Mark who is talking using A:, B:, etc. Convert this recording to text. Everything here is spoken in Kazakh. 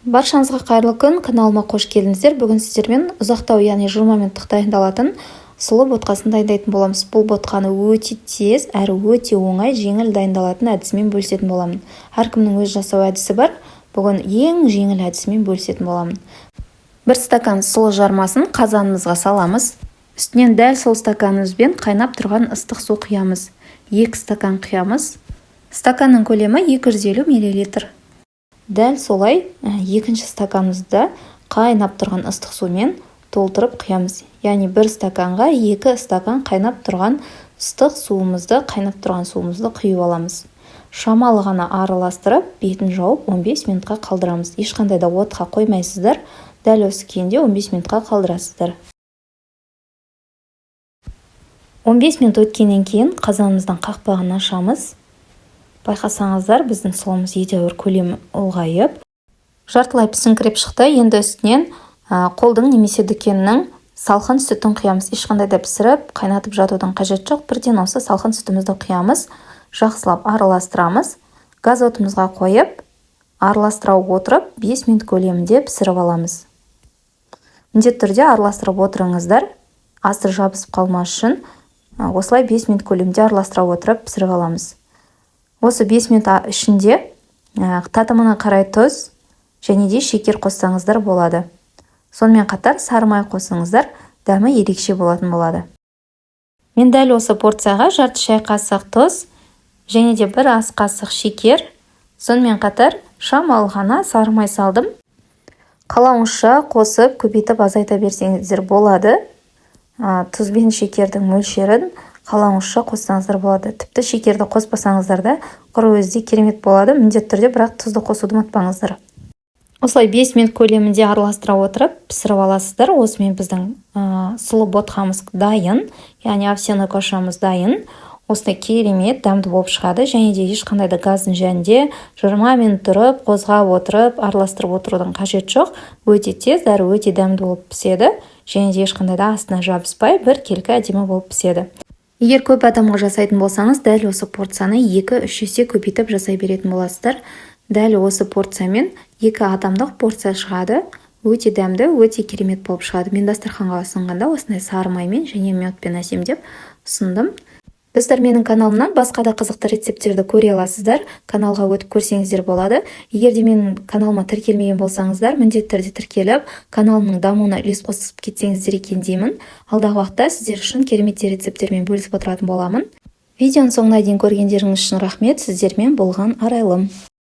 A: Баршаңызға қайырлы күн, каналыма қош келдіңіздер. Бүгін сіздермен ұзақтау, яғни 20 минуттық дайындалатын сұлы ботқасын дайындайтын боламыз. Бұл ботқаны өте тез, әрі өте оңай, жеңіл дайындалатын әдісімен бөлісетін боламын. Әркімнің өз жасау әдісі бар. Бүгін ең жеңіл әдісімен бөлісетін боламын. 1 стакан сұлы жармасын қазанымызға саламыз. Үстінен дәл сол стаканымызбен қайнап тұрған ыстық су құямыз. 2 стакан құямыз. Стаканның көлемі 250 мл. Дәл солай екінші стаканымызды қайнап тұрған ыстық сумен толтырып құямыз. Яғни 1 стаканға 2 стакан қайнап тұрған ыстық суымызды, құйып аламыз. Шамалы ғана араластырып, бетін жауып 15 минутқа қалдырамыз. Ешқандай да отқа қоймайсыздар. Дәл осы күйінде 15 минутқа қалдырасыздар. 15 минут өткеннен кейін қазанымыздың қақпағын ашамыз. Байқасаңыздар, біздің сұлымыз едәуір көлемі ұлғайып, жартылай пісіңкіреп шықты. Енді үстінен қолдың немесе дүкеннің салқын сүтін құямыз. Ешқандай да пісіріп, қайнатып жатудың қажеті жоқ. Бірден осы салқын сүтімізді құямыз. Жақсылап араластырамыз. Газ отымызға қойып, араластыра отырып, 5 минут көлемінде пісіріп аламыз. Міндетті түрде араластырып отырыңыздар. Астыр жабысып қалмас үшін осылай 5 минут көлемінде араластыра отырып пісіріп аламыз. Осы 5 минут ішінде татымына қарай тұз және де шекер қоссаңыздар болады. Сонымен қатар сары май қосыңыздар, дәмі ерекше болатын болады. Мен дәл осы порцияға жарты шай қасық тұз және де 1 ас қасық шекер, сонымен қатар шамалы ғана сары май салдым. Қалауыңызша қосып, көбейтіп азайта берсеңіздер болады. Тұз бен шекердің мөлшерін қалауыңызша қоссаңыздар болады. Тіпті шекерді қоспасаңыздар да құры өзі керемет болады. Міндетті түрде бірақ тұзды қосуды ұмытпаңыздар. Осылай 5 минут көлемінде араластыра отырып пісіріп аласыздар. Осымен біздің сұлы ботқамыз дайын, яғни овсяный кашамыз дайын. Осылай керемет дәмді болып шығады, және де ешқандай да газдың жанында 20 минут тұрып, қозғап отырып, араластырып отырудың қажеті жоқ. Өте тез, әрі өте дәмді болып піседі, және де ешқандай да астына жабыспай, біркелкі әдемі болып піседі. Егер көп адамға жасайтын болсаңыз, дәл осы порцияны 2-3 есе көбейтіп жасай беретін боласыздар. Дәл осы порциямен 2 адамдық порция шығады. Өте дәмді, өте керемет болып шығады. Мен дастарханға ұсынғанда осындай сары маймен және медпен әсемдеп ұсындым. Достар, менің каналымнан басқа да қызықты рецептерді көре аласыздар. Каналға өтіп көрсеңіздер болады. Егер де менің каналыма тіркелмеген болсаңыздар, міндетті түрде тіркеліп, каналымның дамуына үлес қосып кетсеңіздер екен деймін. Алдағы уақытта сіздер үшін керемет рецептермен бөлісіп отыратын боламын. Видеоның соңына дейін көргендеріңіз үшін рахмет. Сіздермен болған арайлым.